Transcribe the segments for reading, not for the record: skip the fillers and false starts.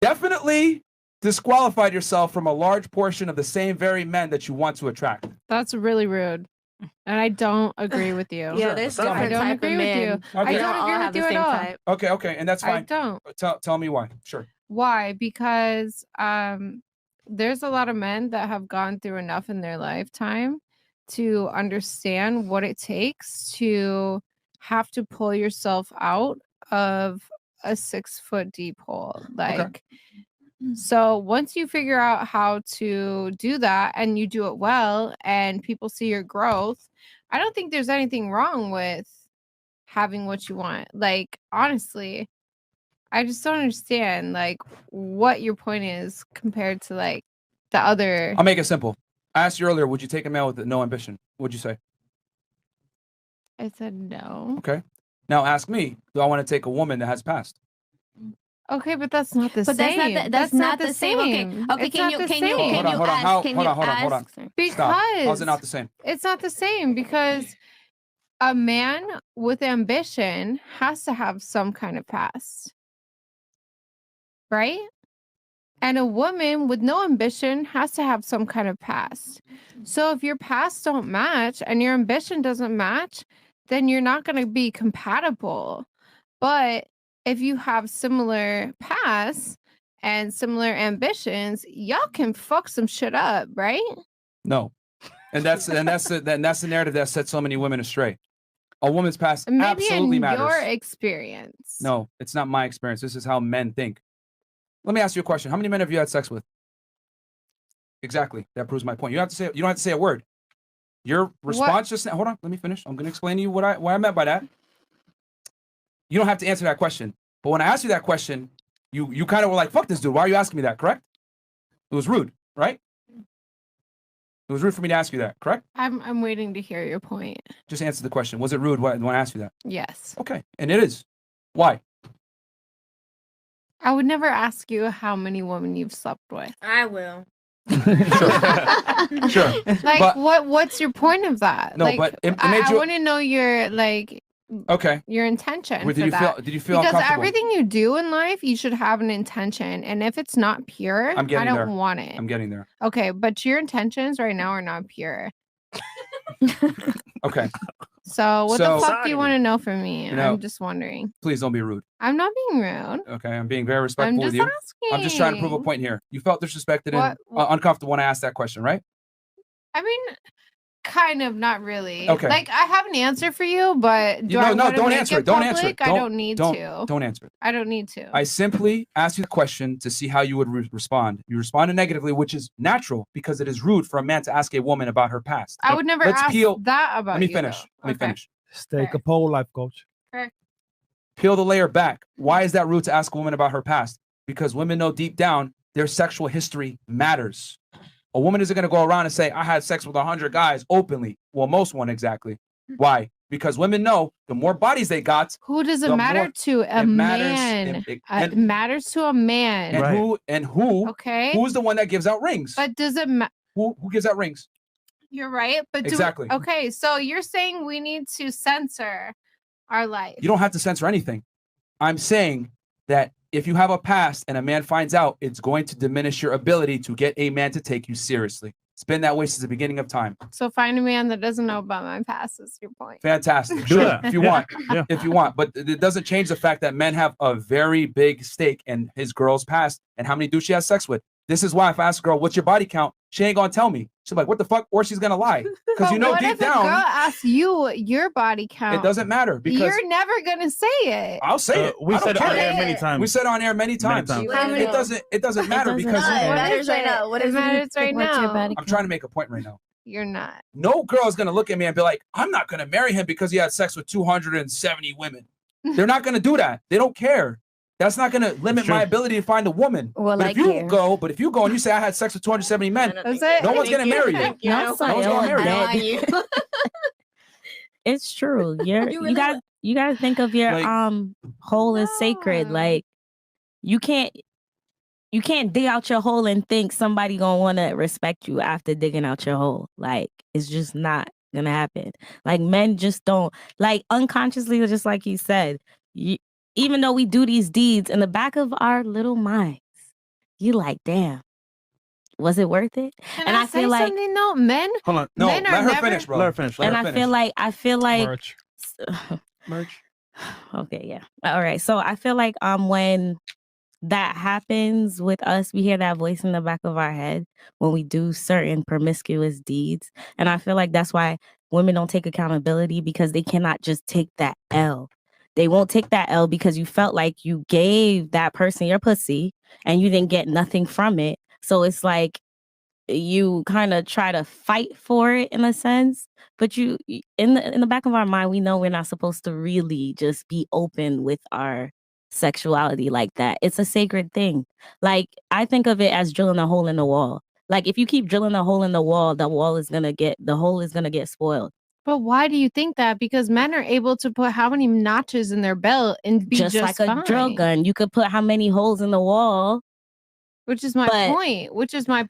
definitely disqualified yourself from a large portion of the same very men that you want to attract. That's really rude. And I don't agree with you. Yeah, there's different type of men. I don't agree with you at all. Okay, and that's fine. I don't. Tell me why. Sure. Why? Because there's a lot of men that have gone through enough in their lifetime to understand what it takes to have to pull yourself out of a 6-foot deep hole. Like, so once you figure out how to do that and you do it well and people see your growth, I don't think there's anything wrong with having what you want. Like, honestly, I just don't understand like what your point is compared to like the other. I'll make it simple. I asked you earlier, would you take a man with no ambition? What'd you say? I said no. Okay. Now ask me, do I want to take a woman that has past? Okay, but that's not the same. That's not the same. Okay, can you Hold on. Because Stop. How's it not the same? It's not the same because a man with ambition has to have some kind of past. Right? And a woman with no ambition has to have some kind of past. So if your past don't match and your ambition doesn't match, then you're not going to be compatible. But if you have similar pasts and similar ambitions, y'all can fuck some shit up, right? No. And that's the narrative that set so many women astray. A woman's past absolutely matters. Maybe in your experience. No, it's not my experience. This is how men think. Let me ask you a question. How many men have you had sex with? Exactly. That proves my point. You don't have to say a word. Your response just now, hold on, let me finish. I'm gonna explain to you what I meant by that. You don't have to answer that question. But when I asked you that question, you kind of were like, fuck this dude. Why are you asking me that? Correct? It was rude, right? It was rude for me to ask you that, correct? I'm waiting to hear your point. Just answer the question. Was it rude when I asked you that? Yes. Okay. And it is. Why? I would never ask you how many women you've slept with. I will. Sure. Like, what's your point of that? No, like, but I want to know your your intention. Did you feel because uncomfortable? everything you do in life, you should have an intention, and if it's not pure, I don't want it. I'm getting there. Okay, but your intentions right now are not pure. Okay. So what the fuck do you want to know from me? I'm just wondering. Please don't be rude. I'm not being rude. Okay, I'm being very respectful with you. Asking. I'm just trying to prove a point here. You felt disrespected and uncomfortable when I asked that question, right? I mean, kind of, not really. Okay. Like, I have an answer for you, but don't answer it. Don't answer it. I don't need to. Don't answer it. I don't need to. I simply asked you the question to see how you would respond. You responded negatively, which is natural because it is rude for a man to ask a woman about her past. I would never ask that about you. Let me finish. Let me finish. Stake a pole, life coach. Correct. Peel the layer back. Why is that rude to ask a woman about her past? Because women know deep down their sexual history matters. A woman isn't going to go around and say, I had sex with 100 guys openly. Well, most won't exactly. Why? Because women know the more bodies they got. Who does it matter to? A man. It matters to a man. And who? Okay. Who's the one that gives out rings? But does it matter? Who gives out rings? You're right. But exactly. Okay. So you're saying we need to censor our life. You don't have to censor anything. I'm saying that if you have a past and a man finds out, it's going to diminish your ability to get a man to take you seriously. It's been that way since the beginning of time. So find a man that doesn't know about my past is your point. Fantastic. Sure, if you want. Yeah. If you want. But it doesn't change the fact that men have a very big stake in his girl's past and how many dudes she has sex with. This is why if I ask a girl, what's your body count? She ain't gonna tell me. She's like, what the fuck? Or she's gonna lie. Because you know deep down. What if a girl asks you your body count? It doesn't matter because you're never gonna say it. I'll say it. We said it on air many times. We said it on air many times. It doesn't matter because it matters right now. What it matters right now? I'm trying to make a point right now. You're not. No girl is gonna look at me and be like, I'm not gonna marry him because he had sex with 270 women. They're not gonna do that. They don't care. That's not going to limit my ability to find a woman. Well, but if you go and you say I had sex with 270 men, no one's going to marry you. No one's going to marry you. It's true. You got to think of your hole as sacred. Like you can't dig out your hole and think somebody going to want to respect you after digging out your hole. Like it's just not going to happen. Like men just don't, like unconsciously, just like you said, even though we do these deeds in the back of our little minds, you like, damn, was it worth it? Can And I I say feel like something though? Men, Hold on. No, men are let her never- finish, bro. Let her finish. and I feel like Merch. Merch. okay, yeah. All right. So I feel like when that happens with us, we hear that voice in the back of our head when we do certain promiscuous deeds. And I feel like that's why women don't take accountability, because they cannot just take that L. They won't take that L because you felt like you gave that person your pussy and you didn't get nothing from it. So it's like you kind of try to fight for it in a sense, but you in the back of our mind, we know we're not supposed to really just be open with our sexuality like that. It's a sacred thing. Like, I think of it as drilling a hole in the wall. Like, if you keep drilling a hole in the hole is gonna get spoiled. But why do you think that? Because men are able to put how many notches in their belt and be just like a fine. drill gun. You could put how many holes in the wall. Which is my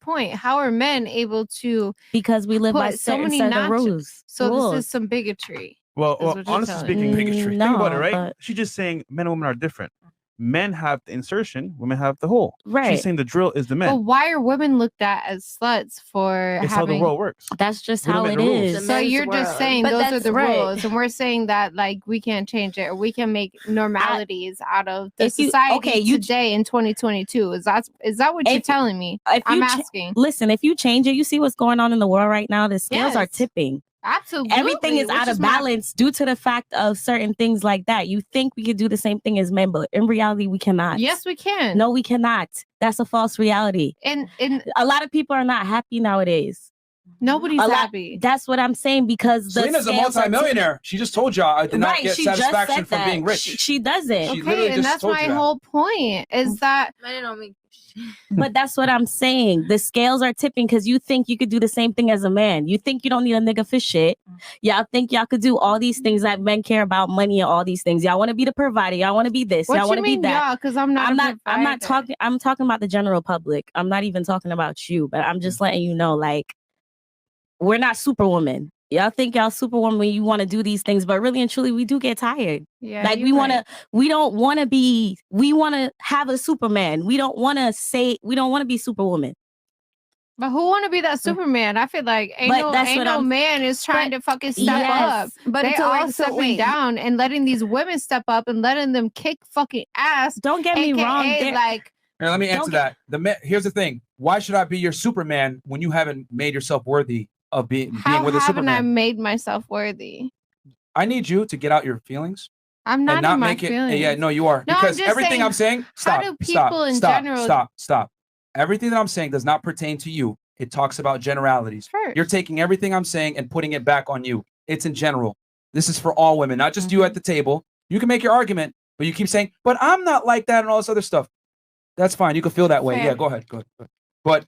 point. How are men able to? Because we live by put so certain many set of notches. rules. So this is some bigotry. Well, is what you're honestly telling speaking, me. Bigotry. think about it, No, right? but- She's just saying men and women are different. Men have the insertion, women have the hole. Right. She's saying the drill is the men. But why are women looked at as sluts for It's how the having? world works. That's just We don't how make it the rules. is. The So men's you're just world. saying But those are that's the right. rules, and we're saying that like we can't change it, or we can make normalities out of the If you- society okay, you- today in 2022. Is that what you're If- telling me? if I'm you asking. Listen, if you change it, you see what's going on in the world right now. The scales are Yes. tipping. Absolutely, Everything is which out of my- balance due to the fact of certain things like that. You think we could do the same thing as men, but in reality, we cannot. Yes, we can. No, we cannot. That's a false reality. and A lot of people are not happy nowadays. nobody's A lot- happy. That's what I'm saying, because the Selena's a scales are tipping. multimillionaire. She just told y'all I did not Right, get she just satisfaction said from that. being rich. She doesn't. She literally Okay, and just that's told my you that. whole point. Is that Men don't make But that's what I'm saying. The scales are tipping because you think you could do the same thing as a man. You think you don't need a nigga for shit. Y'all think y'all could do all these things that men care about, money and all these things. Y'all want to be the provider. Y'all want to be this. what Y'all you want to be mean, that. y'all? Because I'm not. I'm not talking. I'm talking about the general public. I'm not even talking about you. But I'm just letting you know, like, we're not superwoman. Y'all think y'all superwoman when you want to do these things, but really and truly, we do get tired. Yeah, Like, we want to. We don't want to be. We want to have a Superman. We don't want to say. We don't want to be Superwoman. But who want to be that Superman? I feel like ain't But that's what no I'm- man is trying to fucking step up. But They it's are also stepping down and letting these women step up and letting them kick fucking ass. Don't get me AKA, wrong. like Here, let me Don't answer get- that. Here's the thing. Why should I be your Superman when you haven't made yourself worthy of being how with a haven't I Superman? made myself worthy? I need you to get out your feelings I'm not and not in my make it. feelings. Yeah, no, you are. No, I'm Because just everything saying, I'm saying, stop, do stop, people in stop, general- stop. Everything that I'm saying does not pertain to you. It talks about generalities. First. You're taking everything I'm saying and putting it back on you. It's in general. This is for all women, not just you at the table. You can make your argument, but you keep saying, but I'm not like that and all this other stuff. That's fine. You can feel that way. Fair. Yeah, go ahead. But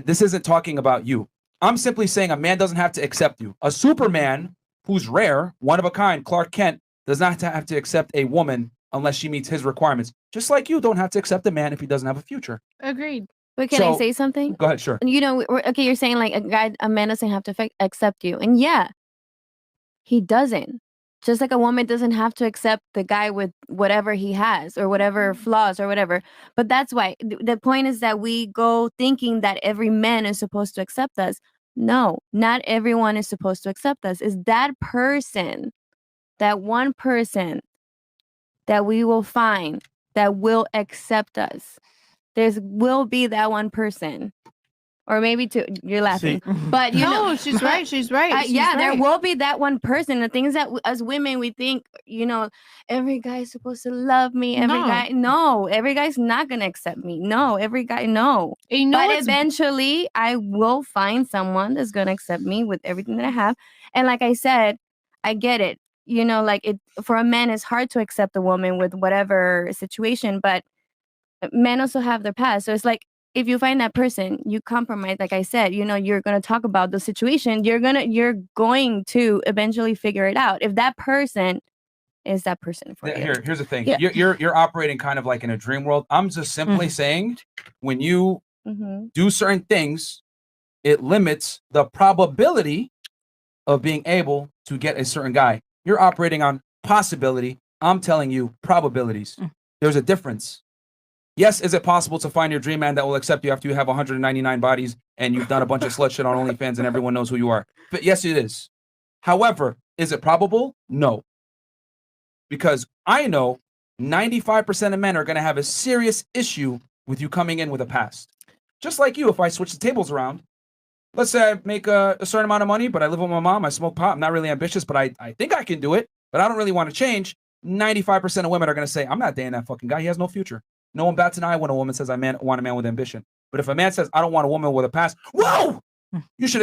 this isn't talking about you. I'm simply saying a man doesn't have to accept you. A Superman who's rare, one of a kind, Clark Kent, does not have to accept a woman unless she meets his requirements. Just like you don't have to accept a man if he doesn't have a future. Agreed. But can I So- say something? Go ahead, sure. You know, okay, you're saying like a man doesn't have to accept you, and yeah, he doesn't. Just like a woman doesn't have to accept the guy with whatever he has or whatever flaws or whatever. But that's why the point is that we go thinking that every man is supposed to accept us. No, not everyone is supposed to accept us. It's that person, that one person that we will find that will accept us. Will be that one person, or maybe two. You're laughing, but you know, No, she's right. She's right. She's yeah, there right. will be that one person. The thing is that as women, we think, you know, every guy is supposed to love me. Every guy's not gonna accept me. No, every guy, no. And you know But what's- eventually, I will find someone that's gonna accept me with everything that I have. And like I said, I get it. You know, like it for a man, it's hard to accept a woman with whatever situation, but men also have their past. So it's like, if you find that person, you compromise. Like I said, you know, you're going to talk about the situation. You're going to eventually figure it out. If that person is that person for you. Here's the thing. Yeah. You're operating kind of like in a dream world. I'm just simply saying when you Mm-hmm. do certain things, it limits the probability of being able to get a certain guy. You're operating on possibility. I'm telling you probabilities. There's a difference. Yes, is it possible to find your dream man that will accept you after you have 199 bodies and you've done a bunch of slut shit on OnlyFans and everyone knows who you are? But yes, it is. However, is it probable? No. Because I know 95% of men are going to have a serious issue with you coming in with a past. Just like you, if I switch the tables around, let's say I make a certain amount of money, but I live with my mom, I smoke pot, I'm not really ambitious, but I think I can do it, but I don't really want to change. 95% of women are going to say, I'm not dating that fucking guy. He has no future. No one bats an eye when a woman says, want a man with ambition. But if a man says, I don't want a woman with a past, whoa, you should